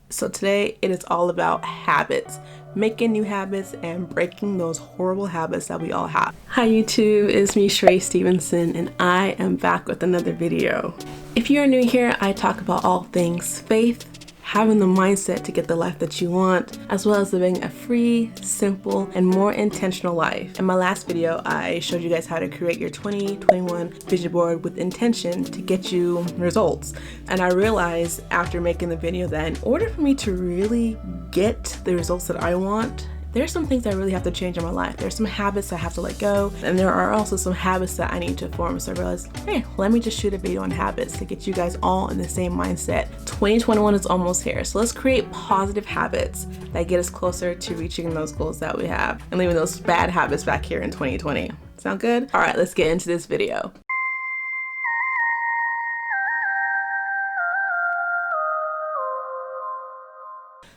So today it is all about habits, making new habits and breaking those horrible habits that we all have. Hi YouTube, it's me Sheree Stevenson and I am back with another video. If you are new here, I talk about all things faith, having the mindset to get the life that you want, as well as living a free, simple, and more intentional life. In my last video, I showed you guys how to create your 2021 vision board with intention to get you results. And I realized after making the video that in order for me to really get the results that I want, there's some things I really have to change in my life. There's some habits I have to let go, and there are also some habits that I need to form. So I realized, hey, let me just shoot a video on habits to get you guys all in the same mindset. 2021 is almost here, so let's create positive habits that get us closer to reaching those goals that we have and leaving those bad habits back here in 2020. Sound good? All right, let's get into this video.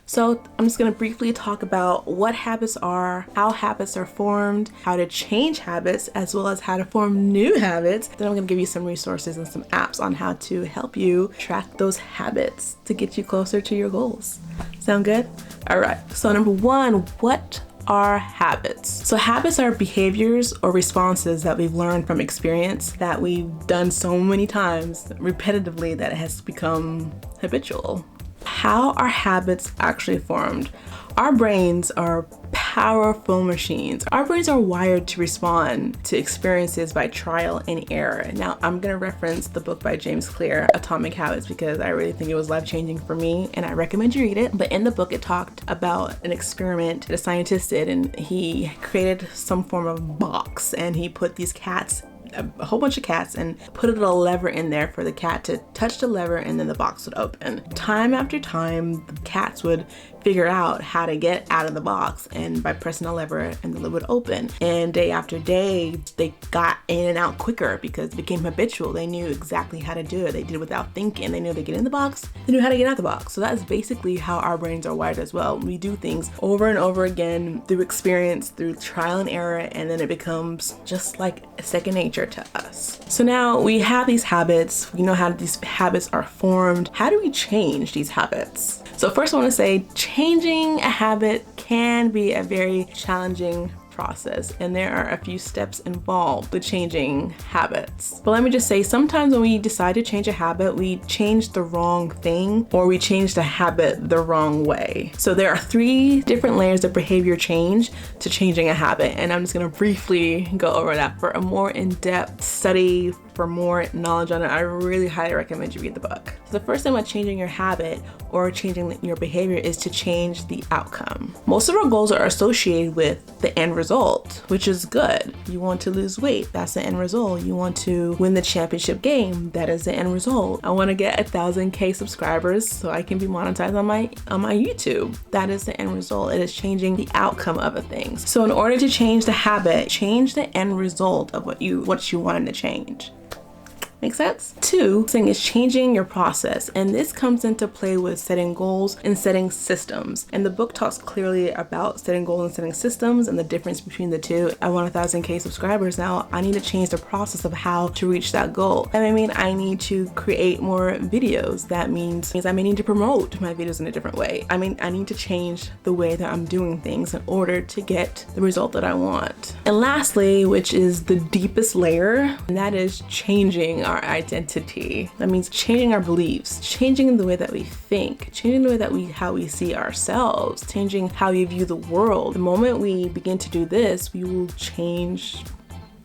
So I'm just gonna briefly talk about what habits are, how habits are formed, how to change habits, as well as how to form new habits. Then I'm gonna give you some resources and some apps on how to help you track those habits to get you closer to your goals. Sound good? All right, so number one, what are habits? So habits are behaviors or responses that we've learned from experience that we've done so many times repetitively that it has become habitual. How are habits actually formed? Our brains are powerful machines. Our brains are wired to respond to experiences by trial and error. Now, I'm gonna reference the book by James Clear, Atomic Habits, because I really think it was life-changing for me and I recommend you read it. But in the book, it talked about an experiment that a scientist did, and he created some form of box and he put these cats, a whole bunch of cats, and put a little lever in there for the cat to touch the lever and then the box would open. Time after time, the cats would figure out how to get out of the box and by pressing the lever and the lid would open. And day after day, they got in and out quicker because it became habitual. They knew exactly how to do it. They did it without thinking. They knew they get in the box, they knew how to get out the box. So that's basically how our brains are wired as well. We do things over and over again through experience, through trial and error, and then it becomes just like a second nature to us. So now we have these habits, we know how these habits are formed. How do we change these habits? So first I want to say changing a habit can be a very challenging process, and there are a few steps involved with changing habits. But let me just say, sometimes when we decide to change a habit, we change the wrong thing or we change the habit the wrong way. So there are 3 different layers of behavior change to changing a habit, and I'm just gonna briefly go over that. For a more in-depth study, for more knowledge on it, I really highly recommend you read the book. So the first thing about changing your habit or changing your behavior is to change the outcome. Most of our goals are associated with the end result, which is good. You want to lose weight, that's the end result. You want to win the championship game, that is the end result. I want to get 1,000K subscribers so I can be monetized on my YouTube. That is the end result. It is changing the outcome of a thing. So in order to change the habit, change the end result of what you wanted to change. Make sense? 2 thing is changing your process, and this comes into play with setting goals and setting systems. And the book talks clearly about setting goals and setting systems and the difference between the two. I want 1,000K subscribers now. I need to change the process of how to reach that goal. That may mean I need to create more videos. That means I may need to promote my videos in a different way. I need to change the way that I'm doing things in order to get the result that I want. And lastly, which is the deepest layer, and that is changing our identity. That means changing our beliefs, changing the way that we think, changing the way that how we see ourselves, changing how we view the world. The moment we begin to do this, we will change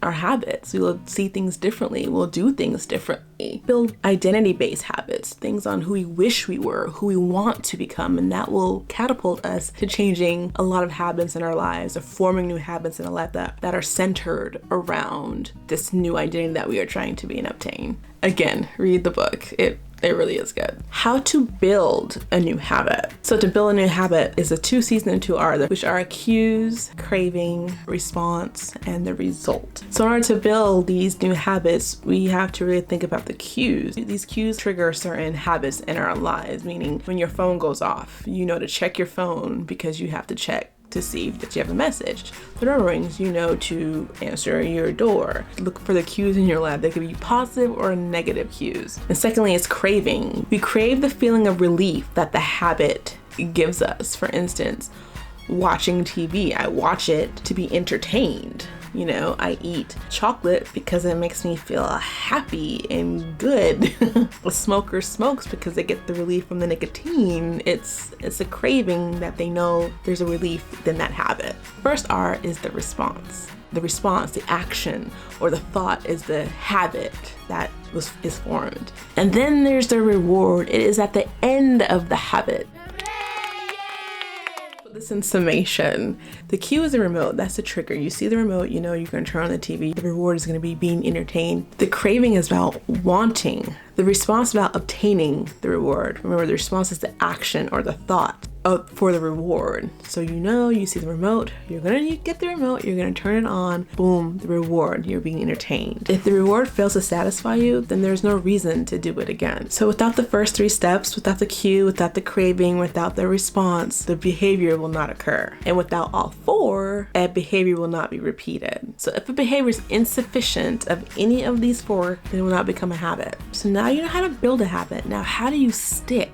our habits. We will see things differently. We'll do things differently. Build identity-based habits, things on who we wish we were, who we want to become, and that will catapult us to changing a lot of habits in our lives or forming new habits in our life that are centered around this new identity that we are trying to be and obtain. Again, read the book. It really is good. How to build a new habit. So to build a new habit is a 2 C's and 2 R's, which are cues, craving, response, and the result. So in order to build these new habits, we have to really think about the cues. These cues trigger certain habits in our lives, meaning when your phone goes off, you know to check your phone because you have to check to see that you have a message. The door rings, you know to answer your door. Look for the cues in your life. They could be positive or negative cues. And secondly, it's craving. We crave the feeling of relief that the habit gives us. For instance, watching TV. I watch it to be entertained. You know, I eat chocolate because it makes me feel happy and good. A smoker smokes because they get the relief from the nicotine. It's a craving that they know there's a relief in that habit. First R is the response. The response, the action, or the thought is the habit that is formed. And then there's the reward. It is at the end of the habit. This in summation. The cue is the remote. That's the trigger. You see the remote, you know you're going to turn on the TV. The reward is going to be being entertained. The craving is about wanting. The response is about obtaining the reward. Remember, the response is the action or the thought for the reward. So you see the remote, you're gonna get the remote, you're gonna turn it on, boom, the reward, you're being entertained. If the reward fails to satisfy you, then there's no reason to do it again. So without the first 3 steps, without the cue, without the craving, without the response, the behavior will not occur. And without all 4, a behavior will not be repeated. So if a behavior is insufficient of any of these 4, then it will not become a habit. So now you know how to build a habit. Now how do you stick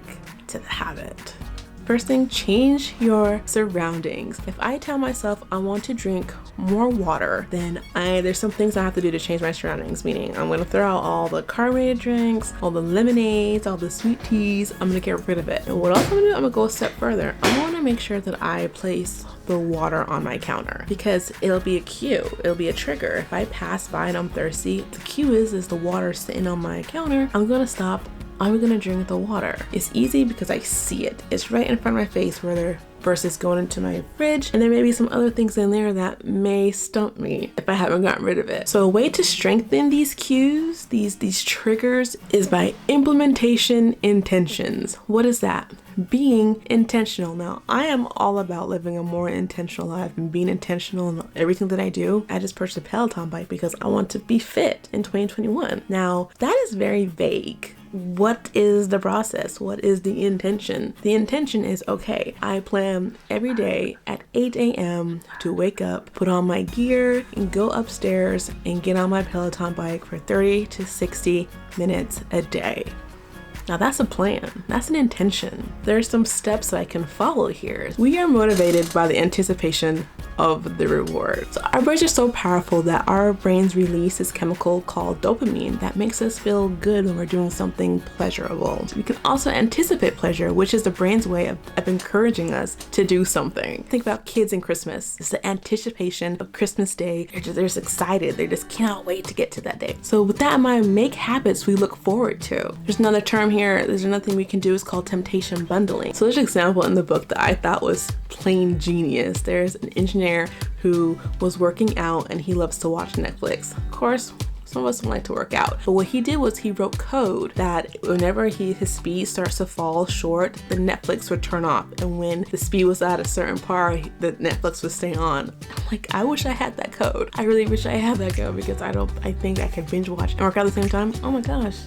to the habit? First thing, change your surroundings. If I tell myself I want to drink more water, then there's some things I have to do to change my surroundings, meaning I'm gonna throw out all the carbonated drinks, all the lemonades, all the sweet teas. I'm gonna get rid of it. And what else I'm gonna do? I'm gonna go a step further. I wanna make sure that I place the water on my counter because it'll be a cue, it'll be a trigger. If I pass by and I'm thirsty, the cue is the water sitting on my counter. I'm gonna stop. I'm gonna drink the water. It's easy because I see it. It's right in front of my face versus going into my fridge, and there may be some other things in there that may stump me if I haven't gotten rid of it. So a way to strengthen these cues, these triggers, is by implementation intentions. What is that? Being intentional. Now, I am all about living a more intentional life and being intentional in everything that I do. I just purchased a Peloton bike because I want to be fit in 2021. Now, that is very vague. What is the process? What is the intention? The intention is, okay, I plan every day at 8 a.m. to wake up, put on my gear, and go upstairs and get on my Peloton bike for 30 to 60 minutes a day. Now that's a plan, that's an intention. There's some steps that I can follow here. We are motivated by the anticipation of the reward. So our brains are so powerful that our brains release this chemical called dopamine that makes us feel good when we're doing something pleasurable. We can also anticipate pleasure, which is the brain's way of encouraging us to do something. Think about kids in Christmas. It's the anticipation of Christmas Day. They're just excited. They just cannot wait to get to that day. So with that in mind, make habits we look forward to. There's another term here. There's another thing we can do is called temptation bundling. So there's an example in the book that I thought was plain genius. There's an engineer who was working out and he loves to watch Netflix. Of course, some of us don't like to work out. But what he did was he wrote code that whenever his speed starts to fall short, the Netflix would turn off. And when the speed was at a certain par, the Netflix would stay on. I'm like, I wish I had that code. I really wish I had that code because I think I could binge watch and work out at the same time. Oh my gosh.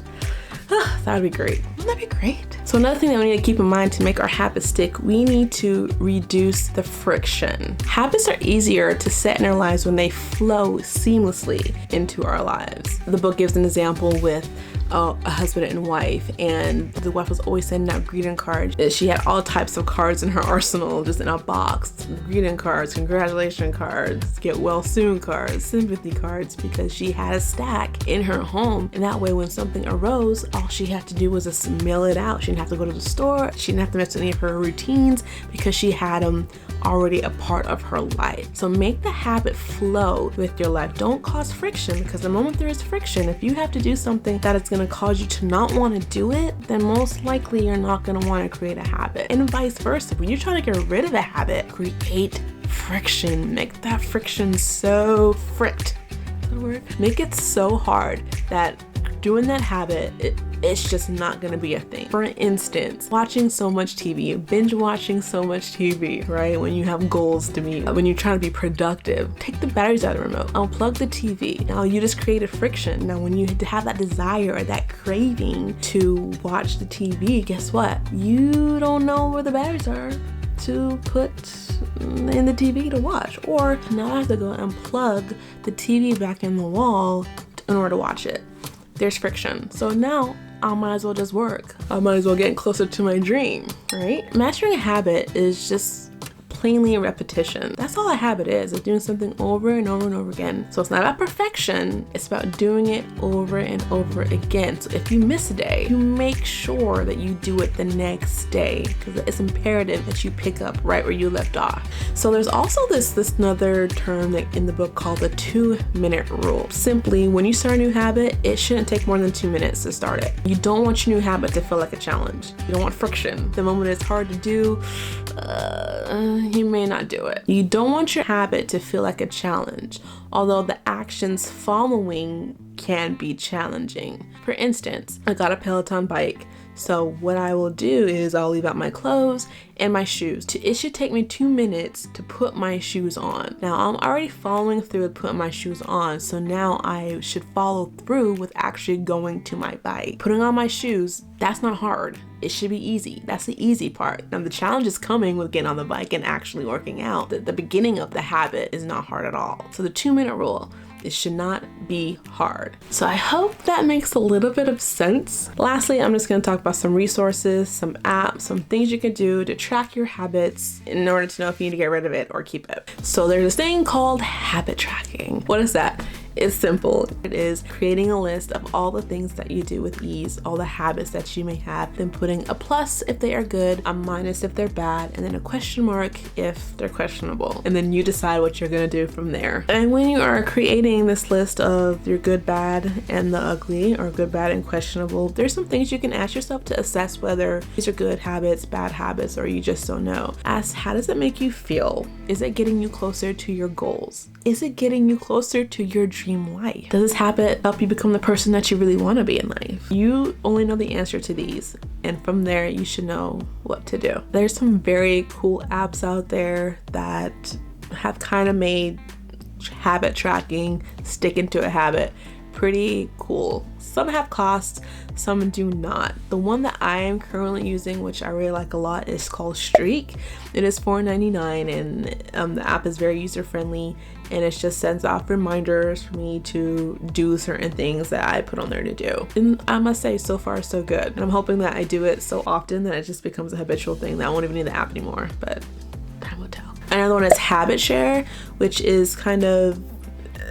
That would be great. Wouldn't that be great? So another thing that we need to keep in mind to make our habits stick, we need to reduce the friction. Habits are easier to set in our lives when they flow seamlessly into our lives. The book gives an example with a husband and wife, and the wife was always sending out greeting cards. She had all types of cards in her arsenal, just in a box. Greeting cards, congratulation cards, get well soon cards, sympathy cards, because she had a stack in her home. And that way when something arose, all she had to do was just mail it out. She didn't have to go to the store. She didn't have to mess with any of her routines because she had them already a part of her life. So make the habit flow with your life. Don't cause friction, because the moment there is friction, if you have to do something that is going to cause you to not want to do it, then most likely you're not going to want to create a habit. And vice versa. When you're trying to get rid of a habit, create friction. Make that friction so frict. Make it so hard that doing that habit, it's just not gonna be a thing. For instance, watching so much TV, binge watching so much TV, right? When you have goals to meet, when you're trying to be productive, take the batteries out of the remote, unplug the TV. Now you just created friction. Now when you have that desire or that craving to watch the TV, guess what? You don't know where the batteries are to put in the TV to watch, or now I have to go and plug the TV back in the wall in order to watch it. There's friction. So now I might as well just work. I might as well get closer to my dream, right? Mastering a habit is just plainly a repetition. That's all a habit is doing something over and over and over again. So it's not about perfection, it's about doing it over and over again. So if you miss a day, you make sure that you do it the next day, because it's imperative that you pick up right where you left off. So there's also this another term that in the book called the 2-minute rule. Simply, when you start a new habit, it shouldn't take more than 2 minutes to start it. You don't want your new habit to feel like a challenge. You don't want friction. The moment it's hard to do, you may not do it. You don't want your habit to feel like a challenge, although the actions following can be challenging. For instance, I got a Peloton bike. So what I will do is I'll leave out my clothes and my shoes. It should take me 2 minutes to put my shoes on. Now I'm already following through with putting my shoes on, so now I should follow through with actually going to my bike. Putting on my shoes, that's not hard. It should be easy. That's the easy part. Now the challenge is coming with getting on the bike and actually working out. The beginning of the habit is not hard at all. So the 2-minute rule, it should not be hard. So I hope that makes a little bit of sense. Lastly, I'm just gonna talk about some resources, some apps, some things you can do to track your habits in order to know if you need to get rid of it or keep it. So there's this thing called habit tracking. What is that? It's simple. It is creating a list of all the things that you do with ease, all the habits that you may have, then putting a plus if they are good, a minus if they're bad, and then a question mark if they're questionable. And then you decide what you're gonna do from there. And when you are creating this list of your good, bad, and the ugly, or good, bad, and questionable, there's some things you can ask yourself to assess whether these are good habits, bad habits, or you just don't know. Ask, how does it make you feel? Is it getting you closer to your goals? Is it getting you closer to your dream life? Does this habit help you become the person that you really want to be in life? You only know the answer to these, and from there you should know what to do. There's some very cool apps out there that have kind of made habit tracking, sticking to a habit, pretty cool. Some have costs, some do not. The one that I am currently using, which I really like a lot, is called Streak. It is $4.99, and the app is very user-friendly, and it just sends off reminders for me to do certain things that I put on there to do. And I must say, so far so good. And I'm hoping that I do it so often that it just becomes a habitual thing that I won't even need the app anymore, but time will tell. Another one is Habit Share, which is kind of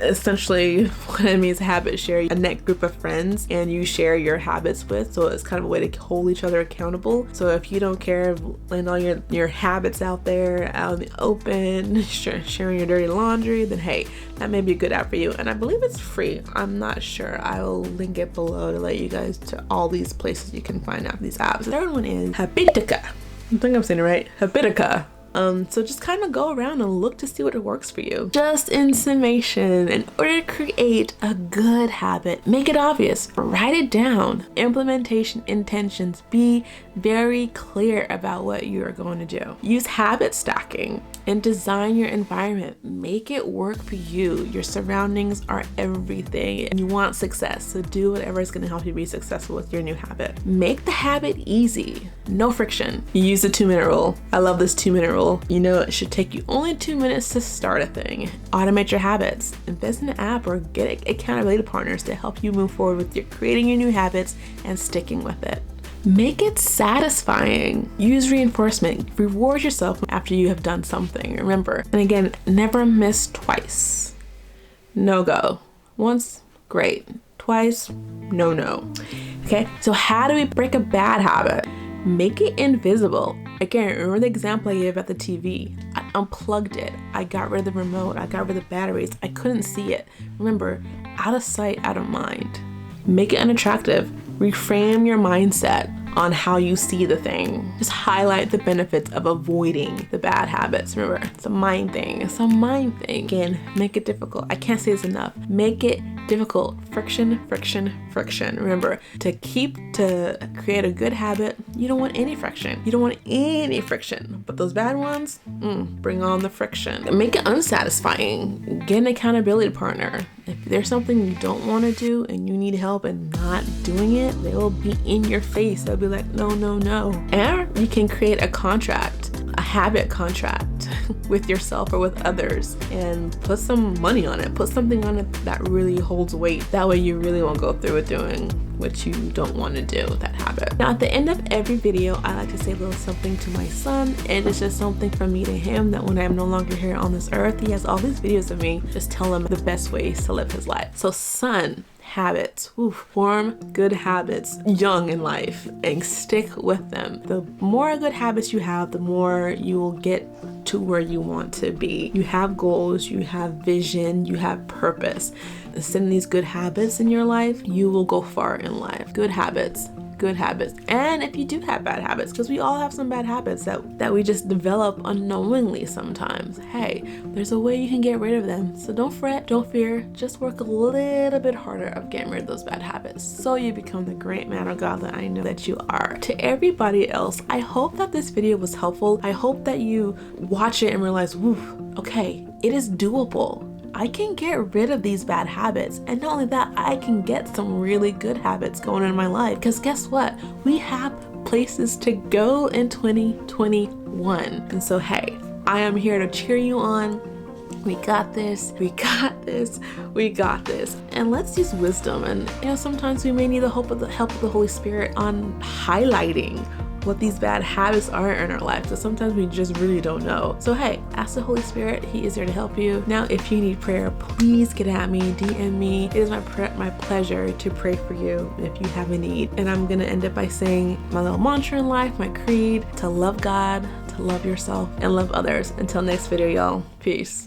essentially what it means, habit share, a net group of friends and you share your habits with, so it's kind of a way to hold each other accountable. So if you don't care of laying all your habits out there out in the open, sharing your dirty laundry, then hey, that may be a good app for you. And I believe it's free. I'm not sure. I will link it below to let you guys to all these places you can find out these apps. The third one is Habitica. I think I'm saying it right. Habitica. So just kind of go around and look to see what works for you. Just in summation, in order to create a good habit, make it obvious, write it down. Implementation intentions, be very clear about what you are going to do. Use habit stacking and design your environment. Make it work for you. Your surroundings are everything and you want success, so do whatever is going to help you be successful with your new habit. Make the habit easy, no friction. You use the 2-minute rule. I love this 2-minute rule. You know it should take you only 2 minutes to start a thing. Automate your habits. Invest in an app or get accountability partners to help you move forward with creating your new habits and sticking with it. Make it satisfying. Use reinforcement. Reward yourself after you have done something. Remember, and again, never miss twice. No go. Once, great. Twice, no. Okay, so how do we break a bad habit? Make it invisible. Again, remember the example I gave about the TV. I unplugged it. I got rid of the remote. I got rid of the batteries. I couldn't see it. Remember, out of sight, out of mind. Make it unattractive. Reframe your mindset on how you see the thing. Just highlight the benefits of avoiding the bad habits. Remember, it's a mind thing. It's a mind thing. Again, make it difficult. I can't say this enough. Make it difficult. Friction. Remember, to create a good habit, you don't want any friction. But those bad ones, bring on the friction. Make it unsatisfying. Get an accountability partner. If there's something you don't want to do and you need help and not doing it, they will be in your face. They'll be like, no. And you can create a contract, a habit contract. with yourself or with others, and put some money on it. Put something on it that really holds weight. That way you really won't go through it doing what you don't want to do with that habit. Now, at the end of every video, I like to say a little something to my son, and it's just something from me to him, that when I'm no longer here on this earth, he has all these videos of me just tell him the best ways to live his life. So son, habits. Form good habits young in life and stick with them. The more good habits you have, the more you will get to where you want to be. You have goals, you have vision, you have purpose. Setting these good habits in your life, you will go far in life. Good habits. And if you do have bad habits, because we all have some bad habits that we just develop unknowingly sometimes, hey, there's a way you can get rid of them. So don't fret, don't fear, just work a little bit harder of getting rid of those bad habits so you become the great man or God that I know that you are. To everybody else, I hope that this video was helpful. I hope that you watch it and realize, okay, it is doable. I can get rid of these bad habits, and not only that, I can get some really good habits going in my life, because guess what? We have places to go in 2021. And so hey, I am here to cheer you on. We got this, we got this, we got this. And let's use wisdom. And sometimes we may need the help of the Holy Spirit on highlighting what these bad habits are in our life, because sometimes we just really don't know. So hey, ask the Holy Spirit. He is there to help you. Now, if you need prayer, please get at me, DM me. It is my pleasure to pray for you if you have a need. And I'm gonna end up by saying my little mantra in life, my creed: to love God, to love yourself, and love others. Until next video, y'all. Peace.